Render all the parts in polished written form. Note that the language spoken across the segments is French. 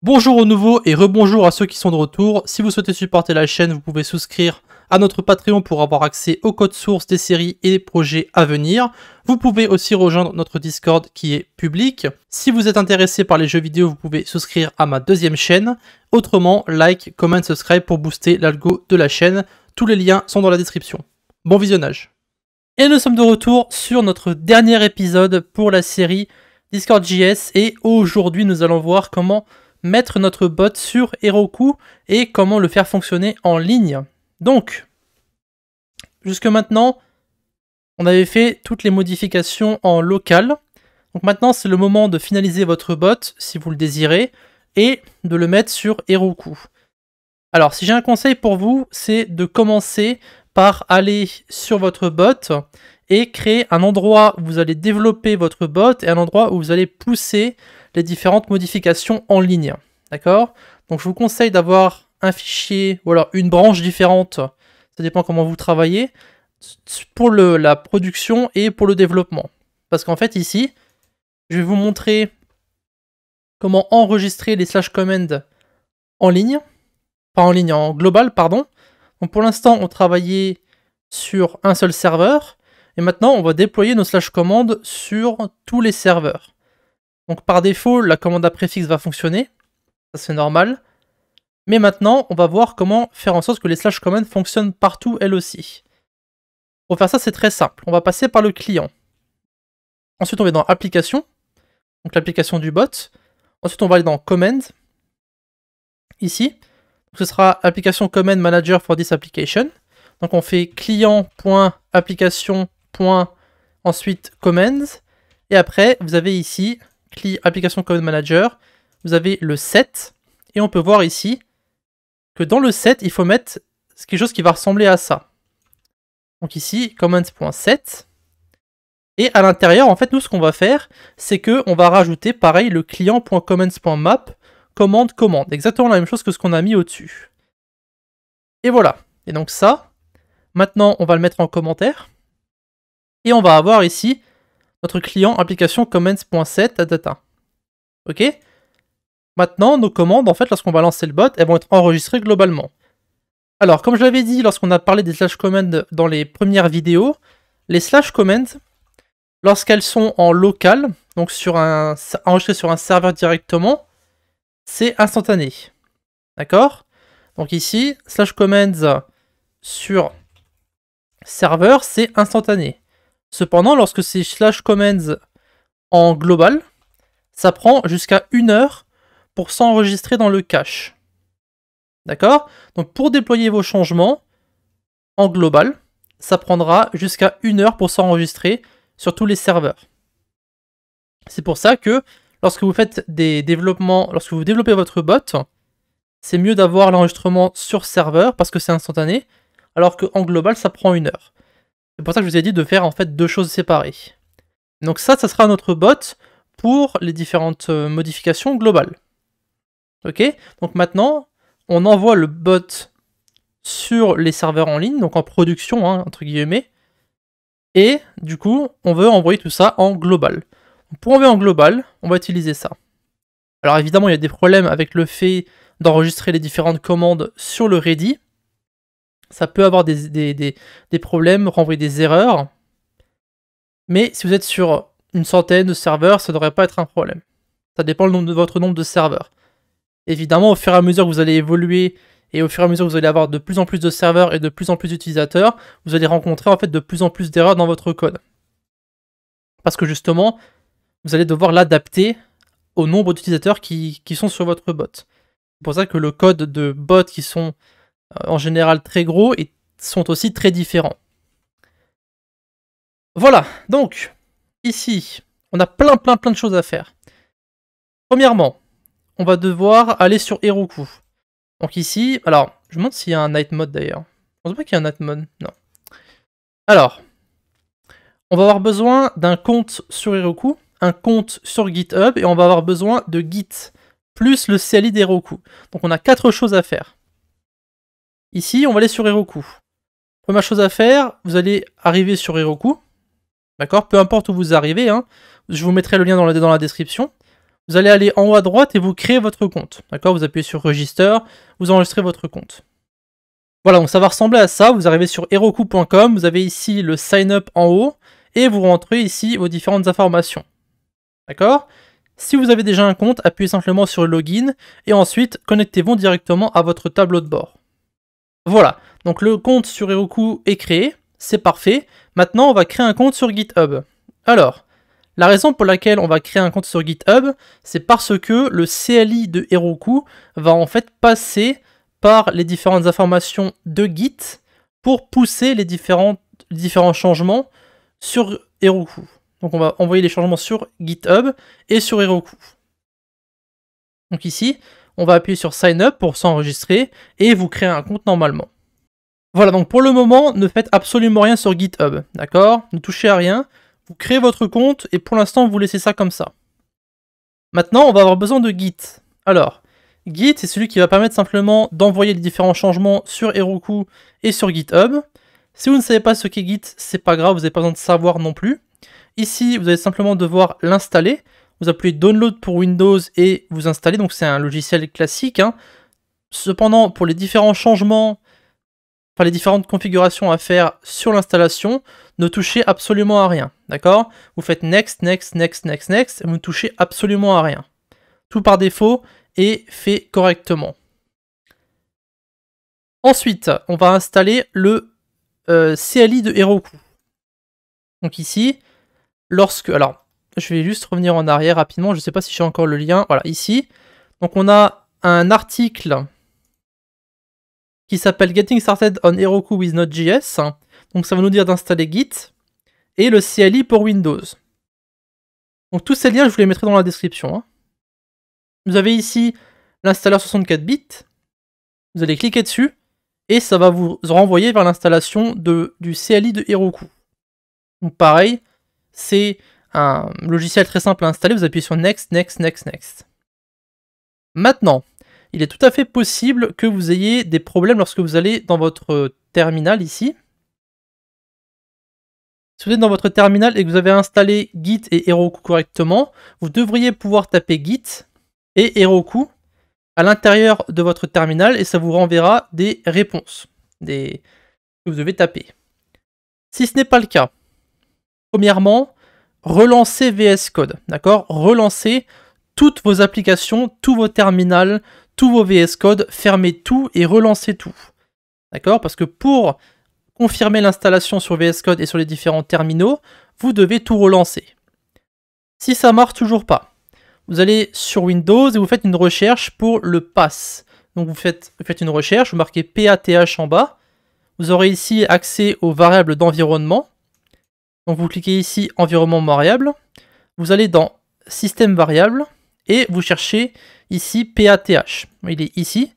Bonjour aux nouveaux et rebonjour à ceux qui sont de retour. Si vous souhaitez supporter la chaîne, vous pouvez souscrire à notre Patreon pour avoir accès au code source des séries et des projets à venir. Vous pouvez aussi rejoindre notre Discord qui est public. Si vous êtes intéressé par les jeux vidéo, vous pouvez souscrire à ma deuxième chaîne. Autrement, like, comment, subscribe pour booster l'algo de la chaîne. Tous les liens sont dans la description. Bon visionnage. Et nous sommes de retour sur notre dernier épisode pour la série Discord.js et aujourd'hui nous allons voir comment mettre notre bot sur Heroku et comment le faire fonctionner en ligne. Donc, jusque maintenant, on avait fait toutes les modifications en local. Donc maintenant, c'est le moment de finaliser votre bot, si vous le désirez, et de le mettre sur Heroku. Alors, si j'ai un conseil pour vous, c'est de commencer par aller sur votre bot et créer un endroit où vous allez développer votre bot et un endroit où vous allez pousser les différentes modifications en ligne. D'accord? Donc je vous conseille d'avoir un fichier ou alors une branche différente, ça dépend comment vous travaillez, pour la production et pour le développement. Parce qu'en fait ici, je vais vous montrer comment enregistrer les slash commands en ligne, pas en ligne, en global, pardon. Donc pour l'instant, on travaillait sur un seul serveur, et maintenant on va déployer nos slash commands sur tous les serveurs. Donc par défaut, la commande à préfixe va fonctionner, ça c'est normal. Mais maintenant, on va voir comment faire en sorte que les slash commands fonctionnent partout elles aussi. Pour faire ça, c'est très simple. On va passer par le client. Ensuite, on va dans application, donc l'application du bot. Ensuite, on va aller dans command, ici. Donc, ce sera application command manager for this application. Donc on fait client.application. Ensuite commands. Et après, vous avez ici application command manager. Vous avez le set. Et on peut voir ici que dans le set, il faut mettre quelque chose qui va ressembler à ça. Donc ici, commands.set. Et à l'intérieur, en fait, nous, ce qu'on va faire, c'est qu'on va rajouter, pareil, le client.commands.map, commande. Exactement la même chose que ce qu'on a mis au-dessus. Et voilà. Et donc ça, maintenant, on va le mettre en commentaire. Et on va avoir ici notre client application commands.set data. Ok? Maintenant, nos commandes, en fait, lorsqu'on va lancer le bot, elles vont être enregistrées globalement. Alors, comme je l'avais dit lorsqu'on a parlé des slash commands dans les premières vidéos, les slash commands, lorsqu'elles sont en local, donc enregistrées sur un serveur directement, c'est instantané. D'accord? Donc ici, slash commands sur serveur, c'est instantané. Cependant, lorsque c'est slash commands en global, ça prend jusqu'à 1 heure pour s'enregistrer dans le cache. D'accord? Donc pour déployer vos changements en global, ça prendra jusqu'à 1 heure pour s'enregistrer sur tous les serveurs. C'est pour ça que lorsque vous faites des développements, lorsque vous développez votre bot, c'est mieux d'avoir l'enregistrement sur serveur parce que c'est instantané, alors qu'en global, ça prend 1 heure. C'est pour ça que je vous ai dit de faire en fait 2 choses séparées. Donc ça sera notre bot pour les différentes modifications globales. Ok? Donc maintenant, on envoie le bot sur les serveurs en ligne, donc en production, hein, entre guillemets. Et du coup, on veut envoyer tout ça en global. Pour envoyer en global, on va utiliser ça. Alors évidemment, il y a des problèmes avec le fait d'enregistrer les différentes commandes sur le ready. Ça peut avoir des problèmes, renvoyer des erreurs. Mais si vous êtes sur une centaine de serveurs, ça ne devrait pas être un problème. Ça dépend de votre nombre de serveurs. Évidemment, au fur et à mesure que vous allez évoluer et au fur et à mesure que vous allez avoir de plus en plus de serveurs et de plus en plus d'utilisateurs, vous allez rencontrer en fait de plus en plus d'erreurs dans votre code. Parce que justement, vous allez devoir l'adapter au nombre d'utilisateurs qui sont sur votre bot. C'est pour ça que le code de bots qui sont en général très gros et sont aussi très différents. Voilà, donc ici, on a plein de choses à faire. Premièrement, on va devoir aller sur Heroku. Donc ici, alors, je me demande s'il y a un night mode d'ailleurs. Je pense pas qu'il y a un night mode, non. Alors, on va avoir besoin d'un compte sur Heroku, un compte sur GitHub, et on va avoir besoin de Git, plus le CLI d'Heroku. Donc on a 4 choses à faire. Ici, on va aller sur Heroku. Première chose à faire, vous allez arriver sur Heroku. D'accord? Peu importe où vous arrivez, hein. Je vous mettrai le lien dans la description. vous allez aller en haut à droite et vous créez votre compte. D'accord? Vous appuyez sur Register, vous enregistrez votre compte. Voilà, donc ça va ressembler à ça. Vous arrivez sur heroku.com, vous avez ici le sign up en haut, et vous rentrez ici vos différentes informations. D'accord? Si vous avez déjà un compte, appuyez simplement sur le login, et ensuite connectez-vous directement à votre tableau de bord. Voilà, donc le compte sur Heroku est créé, c'est parfait. Maintenant, on va créer un compte sur GitHub. Alors, la raison pour laquelle on va créer un compte sur GitHub, c'est parce que le CLI de Heroku va en fait passer par les différentes informations de Git pour pousser les différents changements sur Heroku. Donc on va envoyer les changements sur GitHub et sur Heroku. Donc ici, on va appuyer sur Sign Up pour s'enregistrer et vous créer un compte normalement. Voilà, donc pour le moment, ne faites absolument rien sur GitHub, d'accord? Ne touchez à rien, vous créez votre compte et pour l'instant, vous laissez ça comme ça. Maintenant, on va avoir besoin de Git. Alors, Git, c'est celui qui va permettre simplement d'envoyer les différents changements sur Heroku et sur GitHub. Si vous ne savez pas ce qu'est Git, c'est pas grave, vous n'avez pas besoin de savoir non plus. Ici, vous allez simplement devoir l'installer. Vous appuyez Download pour Windows et vous installez, donc c'est un logiciel classique. Cependant, pour les différents changements, enfin les différentes configurations à faire sur l'installation, ne touchez absolument à rien, d'accord? Vous faites Next, Next, Next, Next, Next, et vous ne touchez absolument à rien. Tout par défaut est fait correctement. Ensuite, on va installer le CLI de Heroku. Donc ici, alors, je vais juste revenir en arrière rapidement, je ne sais pas si j'ai encore le lien, voilà, ici. Donc on a un article qui s'appelle Getting Started on Heroku with Node.js. Donc ça va nous dire d'installer Git et le CLI pour Windows. Donc tous ces liens, je vous les mettrai dans la description. Vous avez ici l'installeur 64 bits. Vous allez cliquer dessus et ça va vous renvoyer vers l'installation du CLI de Heroku. Donc pareil, c'est un logiciel très simple à installer. Vous appuyez sur Next, Next, Next, Next. Maintenant, il est tout à fait possible que vous ayez des problèmes lorsque vous allez dans votre terminal ici. Si vous êtes dans votre terminal et que vous avez installé Git et Heroku correctement, vous devriez pouvoir taper Git et Heroku à l'intérieur de votre terminal et ça vous renverra des réponses que vous devez taper. Si ce n'est pas le cas, premièrement, relancez VS Code, d'accord? Relancez toutes vos applications, tous vos terminals, tous vos VS Code, fermez tout et relancez tout. D'accord? Parce que pour confirmer l'installation sur VS Code et sur les différents terminaux, vous devez tout relancer. Si ça marche toujours pas, vous allez sur Windows et vous faites une recherche pour le pass. Donc vous faites une recherche, vous marquez PATH en bas. Vous aurez ici accès aux variables d'environnement. Donc vous cliquez ici environnement variable. Vous allez dans système variable et vous cherchez ici PATH. Il est ici.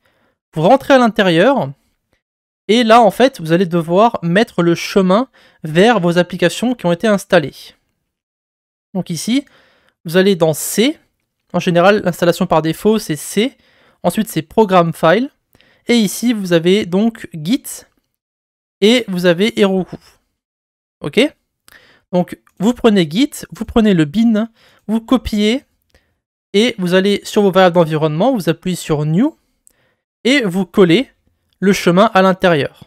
Vous rentrez à l'intérieur. Et là, en fait, vous allez devoir mettre le chemin vers vos applications qui ont été installées. Donc ici, vous allez dans C. En général, l'installation par défaut, c'est C. Ensuite, c'est Program File. Et ici, vous avez donc Git. Et vous avez Heroku. Ok? Donc, vous prenez Git, vous prenez le bin, vous copiez. Et vous allez sur vos variables d'environnement, vous appuyez sur New. Et vous collez le chemin à l'intérieur.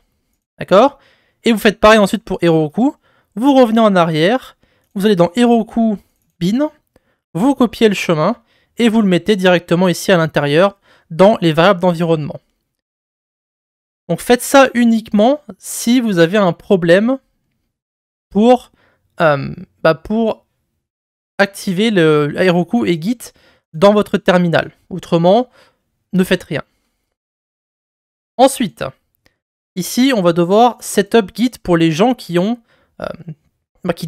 D'accord? Et vous faites pareil ensuite pour Heroku. Vous revenez en arrière, vous allez dans Heroku bin, vous copiez le chemin et vous le mettez directement ici à l'intérieur dans les variables d'environnement. Donc faites ça uniquement si vous avez un problème pour activer le Heroku et Git dans votre terminal. Autrement, ne faites rien. Ensuite, ici, on va devoir setup Git pour les gens qui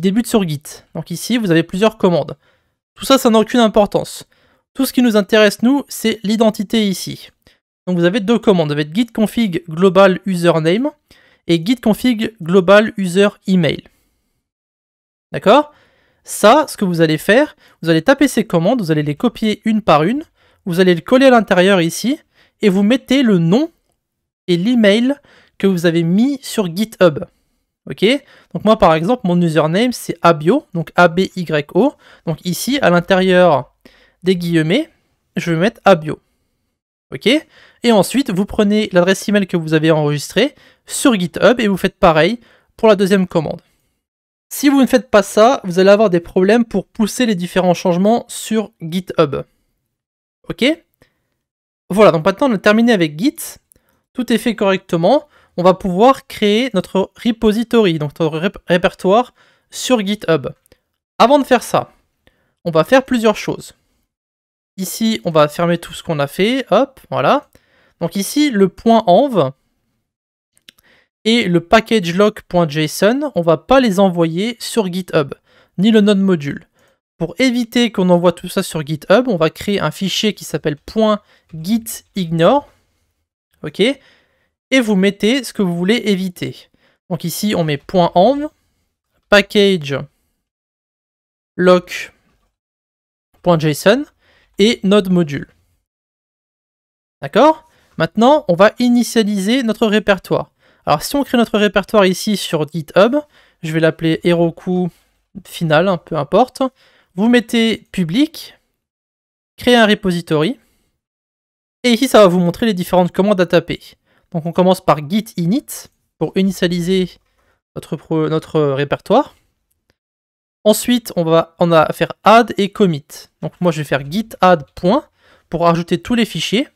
débutent sur Git. Donc ici, vous avez plusieurs commandes. Tout ça, ça n'a aucune importance. Tout ce qui nous intéresse, nous, c'est l'identité ici. Donc vous avez deux commandes. Vous avez git config global username et git config global user email. D'accord? Ça, ce que vous allez faire, vous allez taper ces commandes, vous allez les copier une par une, vous allez le coller à l'intérieur ici, et vous mettez le nom et l'email que vous avez mis sur GitHub. Ok? Donc moi par exemple, mon username c'est abio, donc A-B-Y-O. Donc ici, à l'intérieur des guillemets, je vais mettre abio. Ok? Et ensuite, vous prenez l'adresse email que vous avez enregistrée sur GitHub et vous faites pareil pour la deuxième commande. Si vous ne faites pas ça, vous allez avoir des problèmes pour pousser les différents changements sur GitHub. Ok? Voilà, donc maintenant on a terminé avec Git. Tout est fait correctement. On va pouvoir créer notre repository, donc notre répertoire sur GitHub. Avant de faire ça, on va faire plusieurs choses. Ici, on va fermer tout ce qu'on a fait. Hop, voilà. Donc ici, le .env et le packagelock.json, on va pas les envoyer sur GitHub, ni le node module. Pour éviter qu'on envoie tout ça sur GitHub, on va créer un fichier qui s'appelle .gitignore. Ok? Et vous mettez ce que vous voulez éviter. Donc ici, on met .env, packagelock.json et node module. D'accord? Maintenant, on va initialiser notre répertoire. Alors si on crée notre répertoire ici sur GitHub, je vais l'appeler Heroku final, hein, peu importe. Vous mettez public, créer un repository, et ici ça va vous montrer les différentes commandes à taper. Donc on commence par git init pour initialiser notre répertoire. Ensuite, on a à faire add et commit. Donc moi je vais faire git add point pour ajouter tous les fichiers.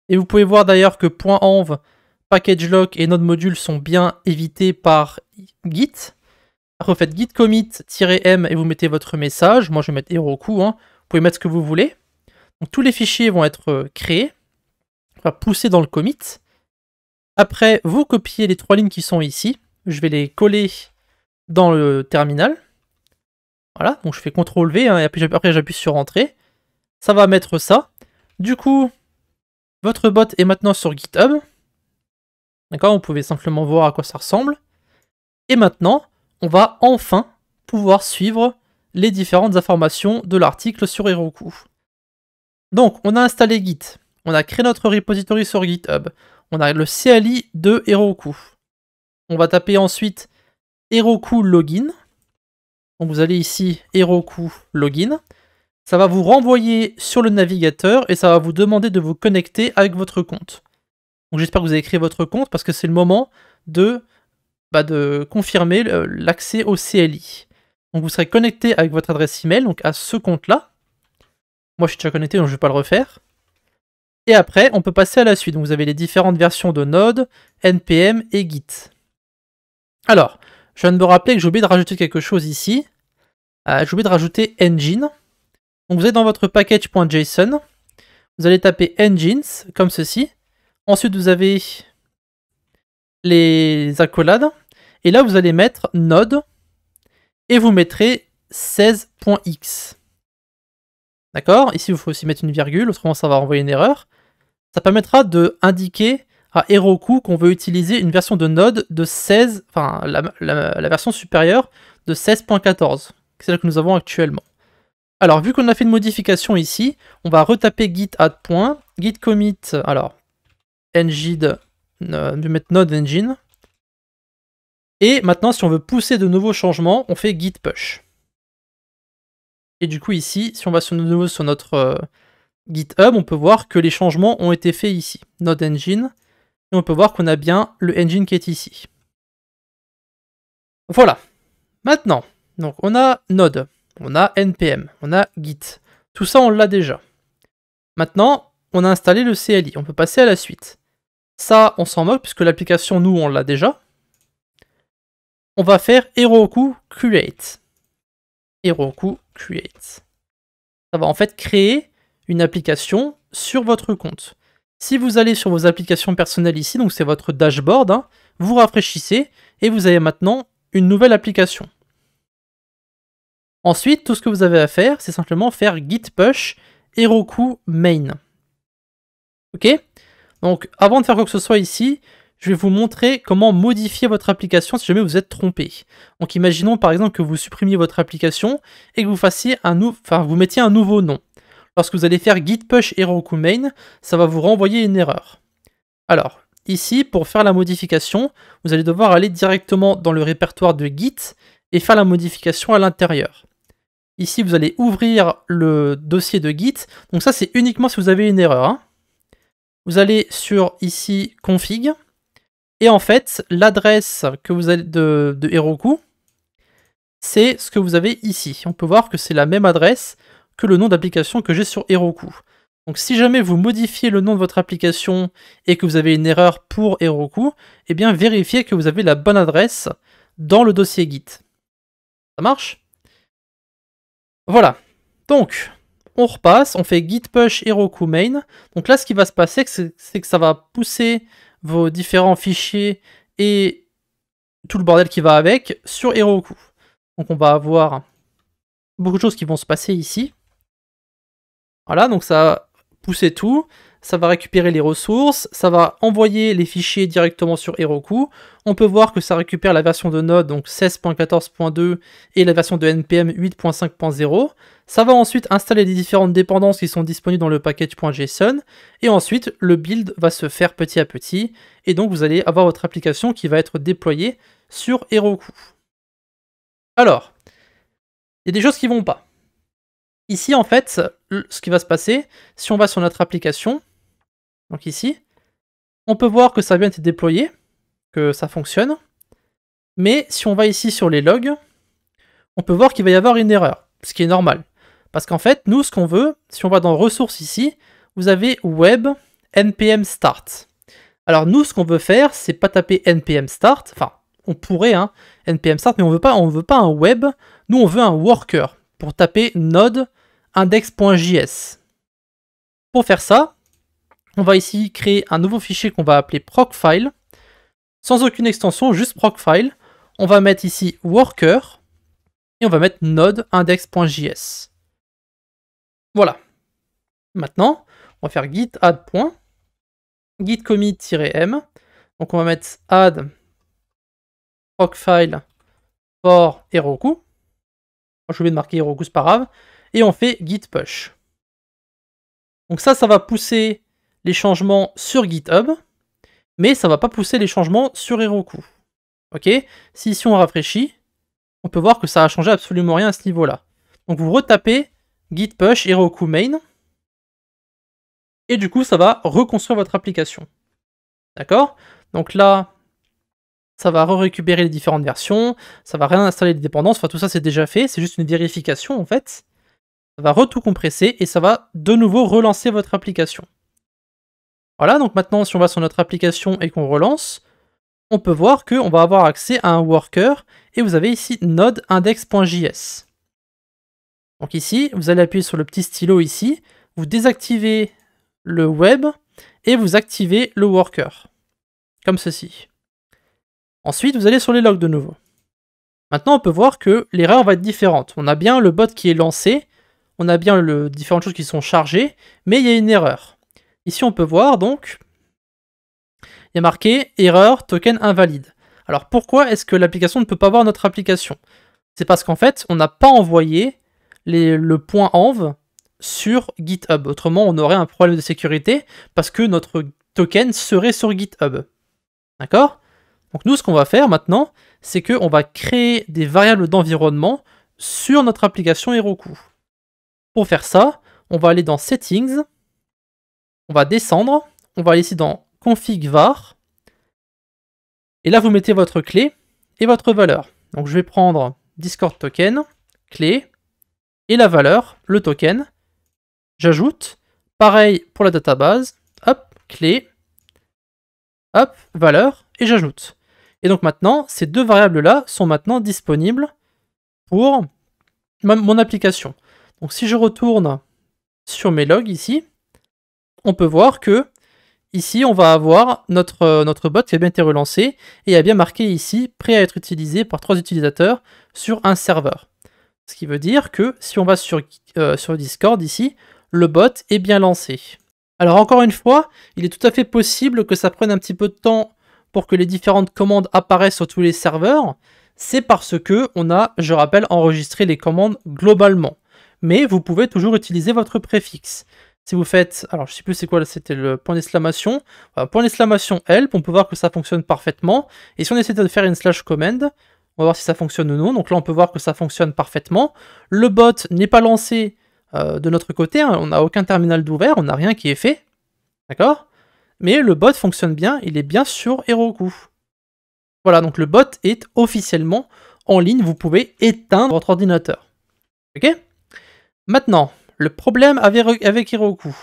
Et vous pouvez voir d'ailleurs que .env, packagelock et node module sont bien évités par Git. Après vous faites git commit-m et vous mettez votre message. Moi je vais mettre Heroku, hein. Vous pouvez mettre ce que vous voulez. Donc tous les fichiers vont être créés. On va pousser dans le commit. Après, vous copiez les 3 lignes qui sont ici. Je vais les coller dans le terminal. Voilà, donc je fais CTRL-V, hein, et après j'appuie sur Entrée. Ça va mettre ça. Du coup, votre bot est maintenant sur GitHub. D'accord, vous pouvez simplement voir à quoi ça ressemble. Et maintenant, on va enfin pouvoir suivre les différentes informations de l'article sur Heroku. Donc, on a installé Git. On a créé notre repository sur GitHub. On a le CLI de Heroku. On va taper ensuite Heroku login. Donc vous allez ici, Heroku login. Ça va vous renvoyer sur le navigateur et ça va vous demander de vous connecter avec votre compte. Donc j'espère que vous avez créé votre compte parce que c'est le moment de confirmer l'accès au CLI. Donc vous serez connecté avec votre adresse email, donc à ce compte-là. Moi je suis déjà connecté donc je ne vais pas le refaire. Et après on peut passer à la suite. Donc vous avez les différentes versions de Node, NPM et Git. Alors, je viens de me rappeler que j'ai oublié de rajouter quelque chose ici. J'ai oublié de rajouter engine. Donc vous êtes dans votre package.json. Vous allez taper engines comme ceci. Ensuite vous avez les accolades. Et là vous allez mettre node. Et vous mettrez 16.x. D'accord? Ici il faut aussi mettre une virgule, autrement ça va renvoyer une erreur. Ça permettra de indiquer à Heroku qu'on veut utiliser une version de Node de 16, enfin la version supérieure de 16.14, c'est celle que nous avons actuellement. Alors vu qu'on a fait une modification ici, on va retaper git add point, git commit, alors engine, je vais mettre node engine. Et maintenant si on veut pousser de nouveaux changements, on fait git push. Et du coup ici, si on va de nouveau sur notre GitHub, on peut voir que les changements ont été faits ici. Node engine. Et on peut voir qu'on a bien le engine qui est ici. Voilà. Maintenant, donc on a Node, on a NPM, on a Git. Tout ça, on l'a déjà. Maintenant, on a installé le CLI. On peut passer à la suite. Ça, on s'en moque puisque l'application, nous, on l'a déjà. On va faire Heroku Create. Heroku Create. Ça va en fait créer une application sur votre compte. Si vous allez sur vos applications personnelles ici, donc c'est votre dashboard, hein, vous rafraîchissez et vous avez maintenant une nouvelle application. Ensuite, tout ce que vous avez à faire, c'est simplement faire git push Heroku main. Ok? Donc avant de faire quoi que ce soit ici, je vais vous montrer comment modifier votre application si jamais vous êtes trompé. Donc imaginons par exemple que vous supprimiez votre application et que vous fassiez vous mettiez un nouveau nom. Lorsque vous allez faire git push Heroku main, ça va vous renvoyer une erreur. Alors, ici, pour faire la modification, vous allez devoir aller directement dans le répertoire de Git et faire la modification à l'intérieur. Ici, vous allez ouvrir le dossier de Git. Donc ça, c'est uniquement si vous avez une erreur, hein. Vous allez sur ici config. Et en fait, l'adresse que vous avez de Heroku, c'est ce que vous avez ici. On peut voir que c'est la même adresse que le nom d'application que j'ai sur Heroku. Donc si jamais vous modifiez le nom de votre application et que vous avez une erreur pour Heroku, eh bien vérifiez que vous avez la bonne adresse dans le dossier Git. Ça marche? Voilà. Donc, on repasse, on fait git push Heroku main. Donc là, ce qui va se passer, c'est que ça va pousser vos différents fichiers et tout le bordel qui va avec sur Heroku. Donc on va avoir beaucoup de choses qui vont se passer ici. Voilà, donc ça va pousser tout, ça va récupérer les ressources, ça va envoyer les fichiers directement sur Heroku. On peut voir que ça récupère la version de Node, donc 16.14.2, et la version de NPM 8.5.0. Ça va ensuite installer les différentes dépendances qui sont disponibles dans le package.json, et ensuite le build va se faire petit à petit, et donc vous allez avoir votre application qui va être déployée sur Heroku. Alors, il y a des choses qui vont pas. Ici, en fait, ce qui va se passer, si on va sur notre application, donc ici, on peut voir que ça a bien été déployé, que ça fonctionne, mais si on va ici sur les logs, on peut voir qu'il va y avoir une erreur, ce qui est normal. Parce qu'en fait, nous, ce qu'on veut, si on va dans ressources ici, vous avez web npm start. Alors nous, ce qu'on veut faire, c'est pas taper npm start, enfin, on pourrait, hein, npm start, mais on veut pas un web, nous on veut un worker, pour taper node index.js. Pour faire ça, on va ici créer un nouveau fichier qu'on va appeler procfile, sans aucune extension, juste procfile. On va mettre ici worker, et on va mettre node index.js. Voilà. Maintenant, on va faire git add. Git commit-m. Donc on va mettre add procfile for Heroku. Je vais oublié de marquer Heroku, c'est pas grave. Et on fait git push. Donc ça va pousser les changements sur GitHub, mais ça va pas pousser les changements sur Heroku. Ok? Si ici on rafraîchit, on peut voir que ça a changé absolument rien à ce niveau-là. Donc vous retapez git push Heroku main, et du coup ça va reconstruire votre application. D'accord? Donc là, ça va récupérer les différentes versions, ça va réinstaller les dépendances, enfin tout ça c'est déjà fait, c'est juste une vérification en fait. Ça va tout compresser et ça va de nouveau relancer votre application. Voilà, donc maintenant si on va sur notre application et qu'on relance, on peut voir qu'on va avoir accès à un worker et vous avez ici node index.js. Donc ici, vous allez appuyer sur le petit stylo ici, vous désactivez le web et vous activez le worker, comme ceci. Ensuite, vous allez sur les logs de nouveau. Maintenant, on peut voir que l'erreur va être différente. On a bien le bot qui est lancé, on a bien différentes choses qui sont chargées, mais il y a une erreur. Ici, on peut voir donc, il y a marqué erreur token invalide. Alors pourquoi est-ce que l'application ne peut pas voir notre application? C'est parce qu'en fait, on n'a pas envoyé le point env sur GitHub. Autrement, on aurait un problème de sécurité parce que notre token serait sur GitHub. D'accord? Donc nous, ce qu'on va faire maintenant, c'est qu'on va créer des variables d'environnement sur notre application Heroku. Pour faire ça, on va aller dans Settings, on va descendre, on va aller ici dans Config var, et là vous mettez votre clé et votre valeur. Donc je vais prendre Discord token, clé, et la valeur, le token, j'ajoute, pareil pour la database, hop, clé, hop, valeur, et j'ajoute. Et donc maintenant, ces deux variables-là sont maintenant disponibles pour mon application. Donc si je retourne sur mes logs ici, on peut voir que ici on va avoir notre bot qui a bien été relancé et il y a bien marqué ici prêt à être utilisé par 3 utilisateurs sur un serveur. Ce qui veut dire que si on va sur Discord ici, le bot est bien lancé. Alors encore une fois, il est tout à fait possible que ça prenne un petit peu de temps pour que les différentes commandes apparaissent sur tous les serveurs. C'est parce que on a, je rappelle, enregistré les commandes globalement. Mais vous pouvez toujours utiliser votre préfixe. Si vous faites, alors je ne sais plus c'est quoi, c'était le point d'exclamation, voilà, point d'exclamation help, on peut voir que ça fonctionne parfaitement. Et si on essaie de faire une slash command, On va voir si ça fonctionne ou non. Donc là, on peut voir que ça fonctionne parfaitement. Le bot n'est pas lancé de notre côté, hein. On n'a aucun terminal d'ouvert, on n'a rien qui est fait. D'accord? Mais le bot fonctionne bien, il est bien sur Heroku. Voilà, donc le bot est officiellement en ligne, vous pouvez éteindre votre ordinateur. Ok? Maintenant, le problème avec Heroku.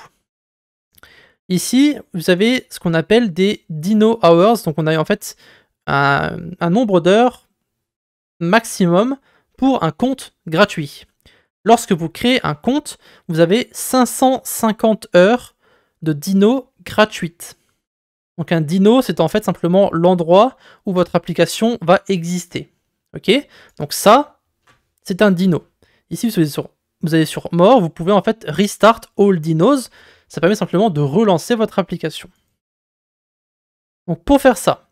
Ici, vous avez ce qu'on appelle des Dino Hours, donc on a en fait un nombre d'heures maximum pour un compte gratuit. Lorsque vous créez un compte, vous avez 550 heures de Dino gratuites. Donc un Dino, c'est en fait simplement l'endroit où votre application va exister. Ok? Donc ça, c'est un Dino. Ici, vous allez sur More, vous pouvez en fait restart all Dinos. Ça permet simplement de relancer votre application. Donc pour faire ça,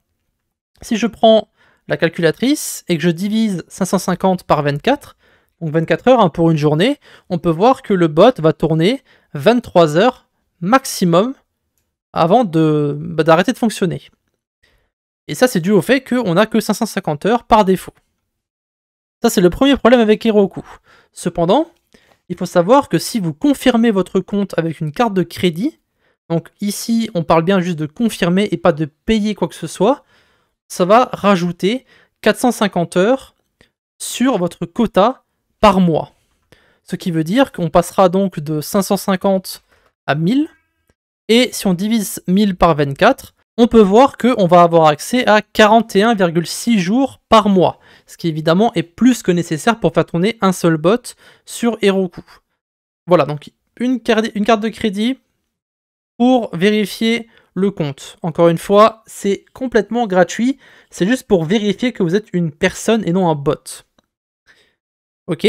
si je prends la calculatrice et que je divise 550 par 24, donc 24 heures hein, pour une journée, on peut voir que le bot va tourner 23 heures maximum avant d'arrêter de fonctionner. Et ça, c'est dû au fait qu'on n'a que 550 heures par défaut. Ça, c'est le premier problème avec Heroku. Cependant, il faut savoir que si vous confirmez votre compte avec une carte de crédit, donc ici, on parle bien juste de confirmer et pas de payer quoi que ce soit, ça va rajouter 450 heures sur votre quota par mois. Ce qui veut dire qu'on passera donc de 550 à 1000. Et si on divise 1000 par 24, on peut voir qu'on va avoir accès à 41,6 jours par mois. Ce qui évidemment est plus que nécessaire pour faire tourner un seul bot sur Heroku. Voilà, donc une carte de crédit pour vérifier le compte. Encore une fois, c'est complètement gratuit. C'est juste pour vérifier que vous êtes une personne et non un bot. Ok.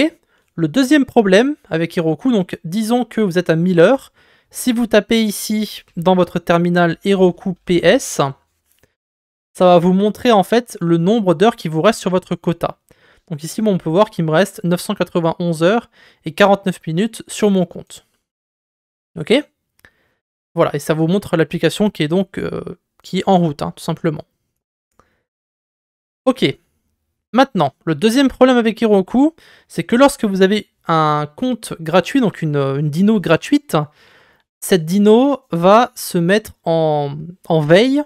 Le deuxième problème avec Heroku, donc disons que vous êtes à 1000 heures. Si vous tapez ici dans votre terminal Heroku PS, ça va vous montrer en fait le nombre d'heures qui vous reste sur votre quota. Donc ici, on peut voir qu'il me reste 991 heures et 49 minutes sur mon compte. Ok? Voilà, et ça vous montre l'application qui est donc qui est en route, hein, tout simplement. Ok. Maintenant, le deuxième problème avec Heroku, c'est que lorsque vous avez un compte gratuit, donc une dino gratuite, cette dino va se mettre en veille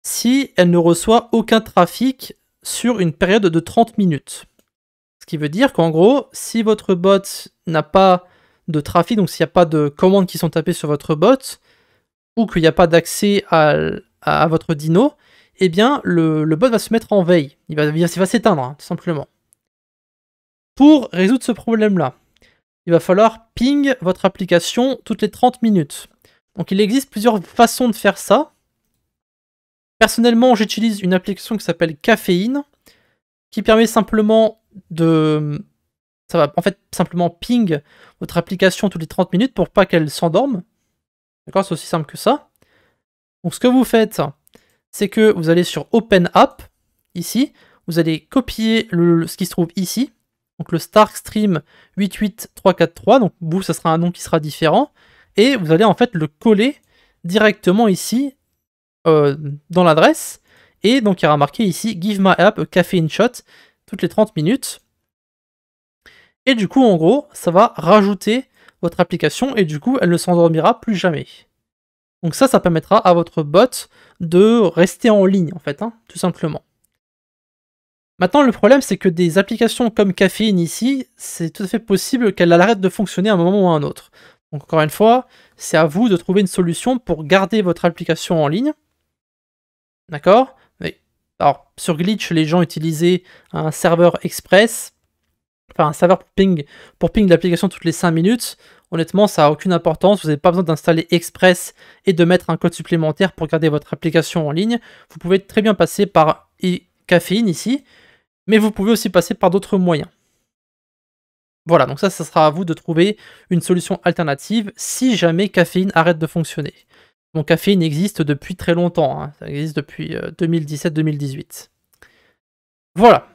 si elle ne reçoit aucun trafic sur une période de 30 minutes. Ce qui veut dire qu'en gros, si votre bot n'a pas de trafic, donc s'il n'y a pas de commandes qui sont tapées sur votre bot, ou qu'il n'y a pas d'accès à votre dino, eh bien le bot va se mettre en veille. Il va s'éteindre, hein, tout simplement. Pour résoudre ce problème-là, il va falloir ping votre application toutes les 30 minutes. Donc il existe plusieurs façons de faire ça. Personnellement, j'utilise une application qui s'appelle Caféine, qui permet simplement de... Ça va en fait simplement ping votre application toutes les 30 minutes pour pas qu'elle s'endorme. D'accord, c'est aussi simple que ça. Donc ce que vous faites, c'est que vous allez sur Open App, ici, vous allez copier ce qui se trouve ici, donc le Starkstream 88343, donc vous, ça sera un nom qui sera différent, et vous allez en fait le coller directement ici, dans l'adresse, et donc il y aura marqué ici « Give my app a caffeine shot » toutes les 30 minutes. Et du coup, en gros, ça va rajouter votre application, et du coup, elle ne s'endormira plus jamais. Donc ça permettra à votre bot de rester en ligne, en fait, hein, tout simplement. Maintenant, le problème, c'est que des applications comme Caféine ici, c'est tout à fait possible qu'elle arrête de fonctionner à un moment ou à un autre. Donc encore une fois, c'est à vous de trouver une solution pour garder votre application en ligne. D'accord? Alors, sur Glitch, les gens utilisaient un serveur express, enfin un serveur pour ping l'application toutes les 5 minutes. Honnêtement, ça n'a aucune importance. Vous n'avez pas besoin d'installer Express et de mettre un code supplémentaire pour garder votre application en ligne. Vous pouvez très bien passer par Caféine ici, mais vous pouvez aussi passer par d'autres moyens. Voilà, donc ça sera à vous de trouver une solution alternative si jamais Caféine arrête de fonctionner. Donc Caféine existe depuis très longtemps, hein. Ça existe depuis 2017-2018. Voilà.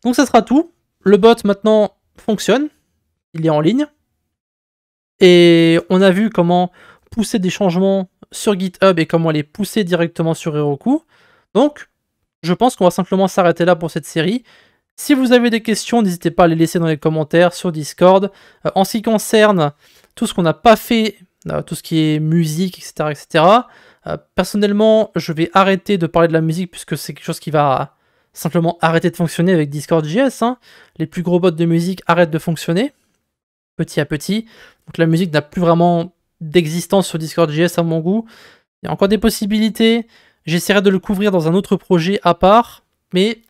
Donc ça sera tout. Le bot maintenant fonctionne, il est en ligne. Et on a vu comment pousser des changements sur GitHub et comment les pousser directement sur Heroku. Donc, je pense qu'on va simplement s'arrêter là pour cette série. Si vous avez des questions, n'hésitez pas à les laisser dans les commentaires sur Discord. En ce qui concerne tout ce qu'on n'a pas fait, tout ce qui est musique, etc., etc., personnellement, je vais arrêter de parler de la musique puisque c'est quelque chose qui va simplement arrêter de fonctionner avec Discord.js. Les plus gros bots de musique arrêtent de fonctionner petit à petit. Donc la musique n'a plus vraiment d'existence sur Discord.js à mon goût. Il y a encore des possibilités. J'essaierai de le couvrir dans un autre projet à part. Mais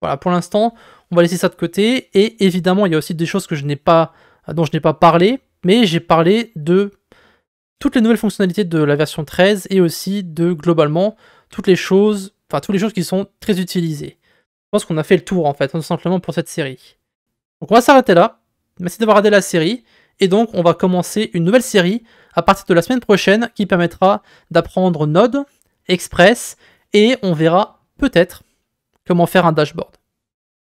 voilà, pour l'instant, on va laisser ça de côté. Et évidemment, il y a aussi des choses que dont je n'ai pas parlé. Mais j'ai parlé de toutes les nouvelles fonctionnalités de la version 13 et aussi de, globalement, toutes les choses qui sont très utilisées. Je pense qu'on a fait le tour, en fait, tout simplement pour cette série. Donc on va s'arrêter là. Merci d'avoir regardé la série. Et donc, on va commencer une nouvelle série à partir de la semaine prochaine qui permettra d'apprendre Node, Express, et on verra peut-être comment faire un dashboard.